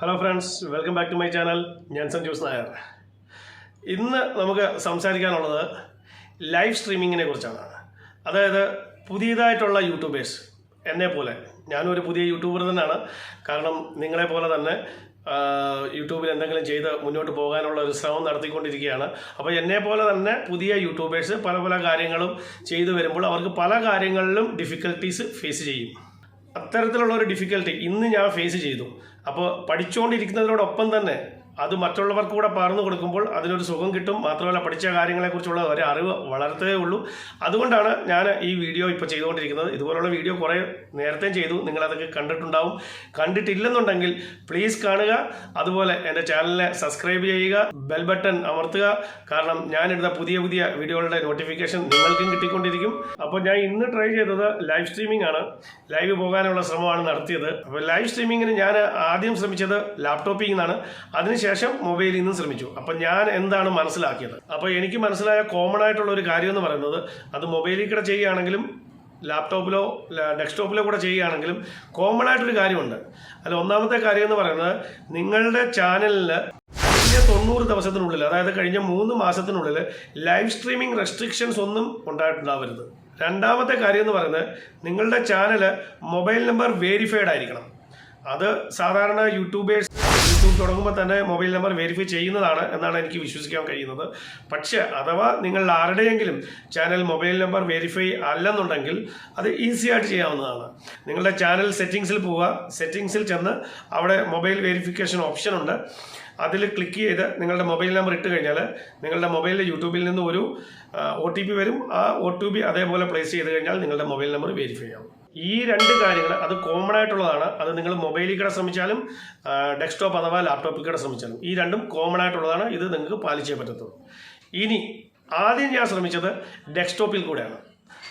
Hello friends, welcome back to my channel. ഞാൻ സഞ്ജോസ് നായർ. ഇന്ന് നമുക്ക് സംസാരിക്കാനുള്ളത് ലൈവ് സ്ട്രീമിങ്ങിനെ കുറിച്ചാണ്. അതായത് പുതിയതായിട്ടുള്ള യൂട്യൂബേഴ്സ് എന്നെപ്പോലെ, ഞാനൊരു പുതിയ യൂട്യൂബർ തന്നെയാണ്. കാരണം നിങ്ങളെപ്പോലെ തന്നെ യൂട്യൂബിൽ എന്തെങ്കിലും ചെയ്ത് മുന്നോട്ട് പോകാനുള്ള ഒരു ശ്രമം നടത്തിക്കൊണ്ടിരിക്കുകയാണ്. അപ്പോൾ എന്നെപ്പോലെ തന്നെ പുതിയ യൂട്യൂബേഴ്സ് പല പല കാര്യങ്ങളും ചെയ്തു വരുമ്പോൾ അവർക്ക് പല കാര്യങ്ങളിലും ഡിഫിക്കൽട്ടീസ് ഫേസ് ചെയ്യും. അത്തരത്തിലുള്ള ഒരു ഡിഫിക്കൽട്ടി ഇന്ന് ഞാൻ ഫേസ് ചെയ്തു. അപ്പോൾ പഠിച്ചുകൊണ്ടിരിക്കുന്നതിനോടൊപ്പം തന്നെ അത് മറ്റുള്ളവർക്ക് കൂടെ പകർന്നു കൊടുക്കുമ്പോൾ അതിനൊരു സുഖം കിട്ടും. മാത്രമല്ല പഠിച്ച കാര്യങ്ങളെക്കുറിച്ചുള്ള ഒരു അറിവ് വളർത്തേ ഉള്ളൂ. അതുകൊണ്ടാണ് ഞാൻ ഈ വീഡിയോ ഇപ്പോൾ ചെയ്തുകൊണ്ടിരിക്കുന്നത്. ഇതുപോലുള്ള വീഡിയോ കുറേ നേരത്തെ ചെയ്തു, നിങ്ങളതൊക്കെ കണ്ടിട്ടുണ്ടാവും. കണ്ടിട്ടില്ലെന്നുണ്ടെങ്കിൽ പ്ലീസ് കാണുക. അതുപോലെ എൻ്റെ ചാനലിനെ സബ്സ്ക്രൈബ് ചെയ്യുക, ബെൽ ബട്ടൺ അമർത്തുക. കാരണം ഞാനിടുന്ന പുതിയ പുതിയ വീഡിയോകളുടെ നോട്ടിഫിക്കേഷൻ നിങ്ങൾക്കും കിട്ടിക്കൊണ്ടിരിക്കും. അപ്പോൾ ഞാൻ ഇന്ന് ട്രൈ ചെയ്തത് ലൈവ് സ്ട്രീമിംഗ് ആണ്. ലൈവ് പോകാനുള്ള ശ്രമമാണ് നടത്തിയത്. അപ്പോൾ ലൈവ് സ്ട്രീമിങ്ങിന് ഞാൻ ആദ്യം ശ്രമിച്ചത് ലാപ്ടോപ്പിൽ നിന്നാണ്. അതിനുശേഷം മൊബൈലിൽ നിന്നും ശ്രമിച്ചു. അപ്പം ഞാൻ എന്താണ് മനസ്സിലാക്കിയത്? അപ്പോൾ എനിക്ക് മനസ്സിലായ കോമൺ ആയിട്ടുള്ള ഒരു കാര്യം എന്ന് പറയുന്നത്, അത് മൊബൈലിൽ കൂടെ ചെയ്യുകയാണെങ്കിലും ലാപ്ടോപ്പിലോ ഡെസ്ക്ടോപ്പിലോ കൂടെ ചെയ്യുകയാണെങ്കിലും കോമൺ ആയിട്ടൊരു കാര്യമുണ്ട്. അതിൽ ഒന്നാമത്തെ കാര്യം എന്ന് പറയുന്നത്, നിങ്ങളുടെ ചാനലിൽ കഴിഞ്ഞ 90 ദിവസത്തിനുള്ളിൽ, അതായത് കഴിഞ്ഞ 3 മാസത്തിനുള്ളിൽ ലൈവ് സ്ട്രീമിംഗ് റെസ്ട്രിക്ഷൻസ് ഒന്നും ഉണ്ടായിട്ടുണ്ടാവരുത്. രണ്ടാമത്തെ കാര്യം എന്ന് പറയുന്നത്, നിങ്ങളുടെ ചാനൽ മൊബൈൽ നമ്പർ വെരിഫൈഡ് ആയിരിക്കണം. അത് സാധാരണ യൂട്യൂബ് തുടങ്ങുമ്പോൾ തന്നെ മൊബൈൽ നമ്പർ വെരിഫൈ ചെയ്യുന്നതാണ് എന്നാണ് എനിക്ക് വിശ്വസിക്കാൻ കഴിയുന്നത്. പക്ഷേ അഥവാ നിങ്ങൾ ആരുടെയെങ്കിലും ചാനൽ മൊബൈൽ നമ്പർ വെരിഫൈ അല്ലെന്നുണ്ടെങ്കിൽ അത് ഈസി ആയിട്ട് ചെയ്യാവുന്നതാണ്. നിങ്ങളുടെ ചാനൽ സെറ്റിങ്സിൽ പോവുക. സെറ്റിങ്സിൽ ചെന്ന് അവിടെ മൊബൈൽ വെരിഫിക്കേഷൻ ഓപ്ഷൻ ഉണ്ട്. അതിൽ ക്ലിക്ക് ചെയ്ത് നിങ്ങളുടെ മൊബൈൽ നമ്പർ ഇട്ട് കഴിഞ്ഞാൽ നിങ്ങളുടെ മൊബൈലിൽ യൂട്യൂബിൽ നിന്ന് ഒരു OTP വരും. ആ OTP അതേപോലെ പ്ലേസ് ചെയ്ത് കഴിഞ്ഞാൽ നിങ്ങളുടെ മൊബൈൽ നമ്പർ വെരിഫൈ ആവും. ഈ രണ്ട് കാര്യങ്ങൾ അത് കോമൺ ആയിട്ടുള്ളതാണ്. അത് നിങ്ങൾ മൊബൈലിൽ കൂടെ ശ്രമിച്ചാലും ഡെസ്ക്ടോപ്പ് അഥവാ ലാപ്ടോപ്പിൽ കൂടെ ശ്രമിച്ചാലും ഈ രണ്ടും കോമൺ ആയിട്ടുള്ളതാണ്. ഇത് നിങ്ങൾക്ക് പാലിച്ചേ പറ്റത്തുള്ളൂ. ഇനി ആദ്യം ഞാൻ ശ്രമിച്ചത് ഡെസ്ക്ടോപ്പിൽ കൂടെയാണ്.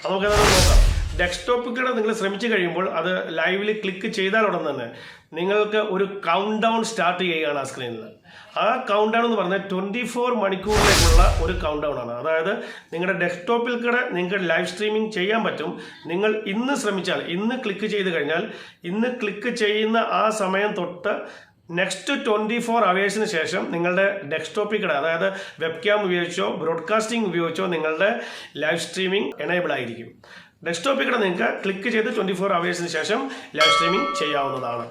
നമുക്കത് നോക്കാം. ഡെസ്ക്ടോപ്പിൽ കൂടെ നിങ്ങൾ ശ്രമിച്ചു കഴിയുമ്പോൾ അത് ലൈവിൽ ക്ലിക്ക് ചെയ്താൽ ഉടൻ തന്നെ നിങ്ങൾക്ക് ഒരു കൗണ്ട് ഡൗൺ സ്റ്റാർട്ട് ചെയ്യുകയാണ് ആ സ്ക്രീനിൽ. ആ കൗണ്ട് ഡൗൺ എന്ന് പറഞ്ഞാൽ 24 മണിക്കൂറിലേക്കുള്ള ഒരു കൗണ്ട് ഡൗൺ ആണ്. അതായത് നിങ്ങളുടെ ഡെസ്ക്ടോപ്പിൽ കൂടെ നിങ്ങൾക്ക് ലൈവ് സ്ട്രീമിംഗ് ചെയ്യാൻ പറ്റും. നിങ്ങൾ ഇന്ന് ശ്രമിച്ചാൽ, ഇന്ന് ക്ലിക്ക് ചെയ്ത് കഴിഞ്ഞാൽ, ഇന്ന് ക്ലിക്ക് ചെയ്യുന്ന ആ സമയം തൊട്ട് നെക്സ്റ്റ് 24 അവേഴ്സിന് ശേഷം നിങ്ങളുടെ ഡെസ്ക്ടോപ്പിൽ കൂടെ, അതായത് വെബ് ക്യാം ഉപയോഗിച്ചോ ബ്രോഡ്കാസ്റ്റിംഗ് ഉപയോഗിച്ചോ നിങ്ങളുടെ ലൈവ് സ്ട്രീമിംഗ് എനേബിൾ ആയിരിക്കും. ഡെസ്ക്ടോപ്പിൽ കൂടെ നിങ്ങൾക്ക് ക്ലിക്ക് ചെയ്ത് 24 അവേഴ്സിന് ശേഷം ലൈവ് സ്ട്രീമിംഗ് ചെയ്യാവുന്നതാണ്.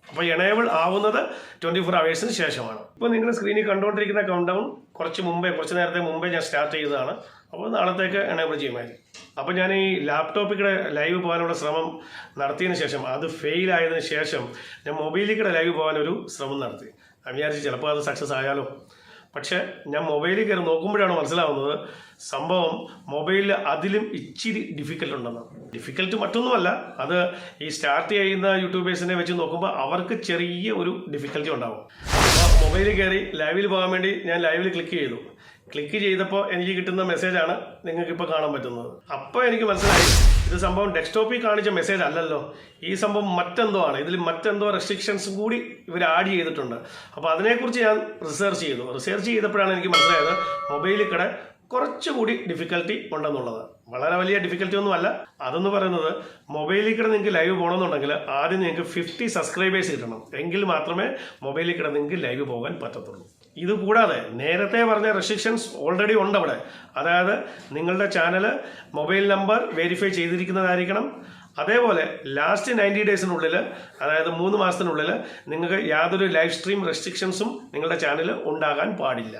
അപ്പോൾ എനേബിൾ ആവുന്നത് 24 അവേഴ്സിന് ശേഷമാണ്. ഇപ്പോൾ നിങ്ങൾ സ്ക്രീനിൽ കണ്ടുകൊണ്ടിരിക്കുന്ന കൗണ്ട് ഡൗൺ കുറച്ച് നേരത്തെ മുമ്പേ ഞാൻ സ്റ്റാർട്ട് ചെയ്തതാണ്. അപ്പോൾ നാളത്തേക്ക് എനേബിൾ ചെയ്യുമായിരിക്കും. അപ്പോൾ ഞാൻ ഈ ലാപ്ടോപ്പിൽ കൂടെ ലൈവ് പോകാനുള്ള ശ്രമം നടത്തിയതിന് ശേഷം, അത് ഫെയിൽ ആയതിനു ശേഷം ഞാൻ മൊബൈലിൽ കൂടെ ലൈവ് പോകാനൊരു ശ്രമം നടത്തി. ഞാൻ വിചാരിച്ചു ചിലപ്പോൾ അത് സക്സസ് ആയാലോ. പക്ഷേ ഞാൻ മൊബൈലിൽ കയറി നോക്കുമ്പോഴാണ് മനസ്സിലാവുന്നത് സംഭവം മൊബൈലിൽ അതിലും ഇച്ചിരി ഡിഫിക്കൽട്ട് ഉണ്ടെന്ന്. ഡിഫിക്കൽട്ട് മറ്റൊന്നുമല്ല, അത് ഈ സ്റ്റാർട്ട് ചെയ്യുന്ന യൂട്യൂബേഴ്സിനെ വെച്ച് നോക്കുമ്പോൾ അവർക്ക് ചെറിയ ഒരു ഡിഫിക്കൽട്ടി ഉണ്ടാവും. അപ്പോൾ മൊബൈലിൽ കയറി ലൈവിൽ പോകാൻ വേണ്ടി ഞാൻ ലൈവിൽ ക്ലിക്ക് ചെയ്തു. ക്ലിക്ക് ചെയ്തപ്പോൾ എനിക്ക് കിട്ടുന്ന മെസ്സേജാണ് നിങ്ങൾക്കിപ്പോൾ കാണാൻ പറ്റുന്നത്. അപ്പോൾ എനിക്ക് മനസ്സിലായി, ഇത് സംഭവം ഡെസ്ക്ടോപ്പിൽ കാണിച്ച മെസ്സേജ് അല്ലല്ലോ, ഈ സംഭവം മറ്റെന്തോ ആണ്. ഇതിൽ മറ്റെന്തോ റെസ്ട്രിക്ഷൻസും കൂടി ഇവർ ആഡ് ചെയ്തിട്ടുണ്ട്. അപ്പോൾ അതിനെക്കുറിച്ച് ഞാൻ റിസർച്ച് ചെയ്തപ്പോഴാണ് എനിക്ക് മനസ്സിലായത് മൊബൈലിൽ കൂടെ കുറച്ചുകൂടി ഡിഫിക്കൽട്ടി ഉണ്ടെന്നുള്ളത്. വളരെ വലിയ ഡിഫിക്കൽട്ടി ഒന്നുമല്ല. അതെന്ന് പറയുന്നത്, മൊബൈലിൽ കൂടെ നിങ്ങൾക്ക് ലൈവ് പോകണമെന്നുണ്ടെങ്കിൽ ആദ്യം നിങ്ങൾക്ക് 50 സബ്സ്ക്രൈബേഴ്സ് കിട്ടണം. എങ്കിൽ മാത്രമേ മൊബൈലിൽ കൂടെ നിങ്ങൾക്ക് ലൈവ് പോകാൻ പറ്റത്തുള്ളൂ. ഇത് കൂടാതെ നേരത്തെ പറഞ്ഞ റെസ്ട്രിക്ഷൻസ് ഓൾറെഡി ഉണ്ട് അവിടെ. അതായത് നിങ്ങളുടെ ചാനൽ മൊബൈൽ നമ്പർ വെരിഫൈ ചെയ്തിരിക്കുന്നതായിരിക്കണം. അതേപോലെ ലാസ്റ്റ് 90 ഡേയ്സിനുള്ളിൽ, അതായത് 3 മാസത്തിനുള്ളിൽ നിങ്ങൾക്ക് യാതൊരു ലൈവ് സ്ട്രീം റെസ്ട്രിക്ഷൻസും നിങ്ങളുടെ ചാനൽ ഉണ്ടാകാൻ പാടില്ല.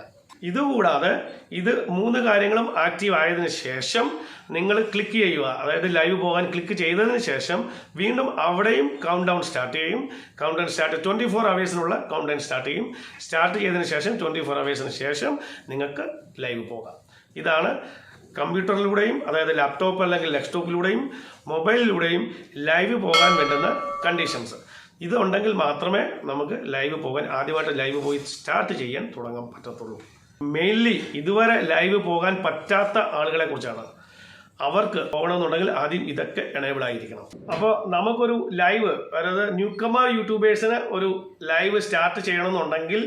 ഇതുകൂടാതെ ഇത് 3 കാര്യങ്ങളും ആക്റ്റീവ് ആയതിനു ശേഷം നിങ്ങൾ ക്ലിക്ക് ചെയ്യുക. അതായത് ലൈവ് പോകാൻ ക്ലിക്ക് ചെയ്തതിന് ശേഷം വീണ്ടും അവിടെയും കൗണ്ട് ഡൗൺ സ്റ്റാർട്ട് ചെയ്യും. കൗണ്ട് ഡൗൺ 24 അവേഴ്സിനുള്ള കൗണ്ട് ഡൗൺ സ്റ്റാർട്ട് ചെയ്യും. സ്റ്റാർട്ട് ചെയ്തതിന് ശേഷം 24 അവേഴ്സിന് ശേഷം നിങ്ങൾക്ക് ലൈവ് പോകാം. ഇതാണ് കമ്പ്യൂട്ടറിലൂടെയും, അതായത് ലാപ്ടോപ്പ് അല്ലെങ്കിൽ ഡെസ്ക്ടോപ്പിലൂടെയും മൊബൈലിലൂടെയും ലൈവ് പോകാൻ വേണ്ടുന്ന കണ്ടീഷൻസ്. ഇത് ഉണ്ടെങ്കിൽ മാത്രമേ നമുക്ക് ലൈവ് പോകാൻ, ആദ്യമായിട്ട് ലൈവ് പോയി സ്റ്റാർട്ട് ചെയ്യാൻ തുടങ്ങാൻ പറ്റത്തുള്ളൂ. മെയിൻലി ഇതുവരെ ലൈവ് പോകാൻ പറ്റാത്ത ആളുകളെ കുറിച്ചാണ്. അവർക്ക് പോകണമെന്നുണ്ടെങ്കിൽ ആദ്യം ഇതൊക്കെ എനേബിൾ ആയിരിക്കണം. അപ്പോൾ നമുക്കൊരു ലൈവ്, അതായത് ന്യൂ കമർ യൂട്യൂബേഴ്സിന് ഒരു ലൈവ് സ്റ്റാർട്ട് ചെയ്യണമെന്നുണ്ടെങ്കിൽ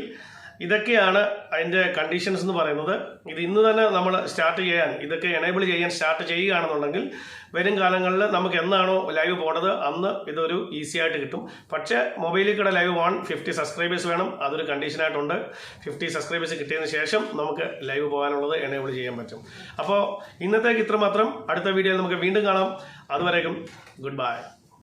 ഇതൊക്കെയാണ് അതിൻ്റെ കണ്ടീഷൻസ് എന്ന് പറയുന്നത്. ഇത് ഇന്ന് തന്നെ നമ്മൾ സ്റ്റാർട്ട് ചെയ്യാൻ, ഇതൊക്കെ എനേബിൾ ചെയ്യാൻ സ്റ്റാർട്ട് ചെയ്യുകയാണെന്നുണ്ടെങ്കിൽ വരും കാലങ്ങളിൽ നമുക്ക് എന്നാണോ ലൈവ് പോണത് അന്ന് ഇതൊരു ഈസി ആയിട്ട് കിട്ടും. പക്ഷേ മൊബൈലിൽ കൂടെ ലൈവ് 50 സബ്സ്ക്രൈബേഴ്സ് വേണം, അതൊരു കണ്ടീഷനായിട്ടുണ്ട്. 50 സബ്സ്ക്രൈബേഴ്സ് കിട്ടിയതിന് ശേഷം നമുക്ക് ലൈവ് പോകാനുള്ളത് എനേബിൾ ചെയ്യാൻ പറ്റും. അപ്പോൾ ഇന്നത്തേക്ക് ഇത്രമാത്രം. അടുത്ത വീഡിയോയിൽ നമുക്ക് വീണ്ടും കാണാം. അതുവരേക്കും ഗുഡ് ബൈ.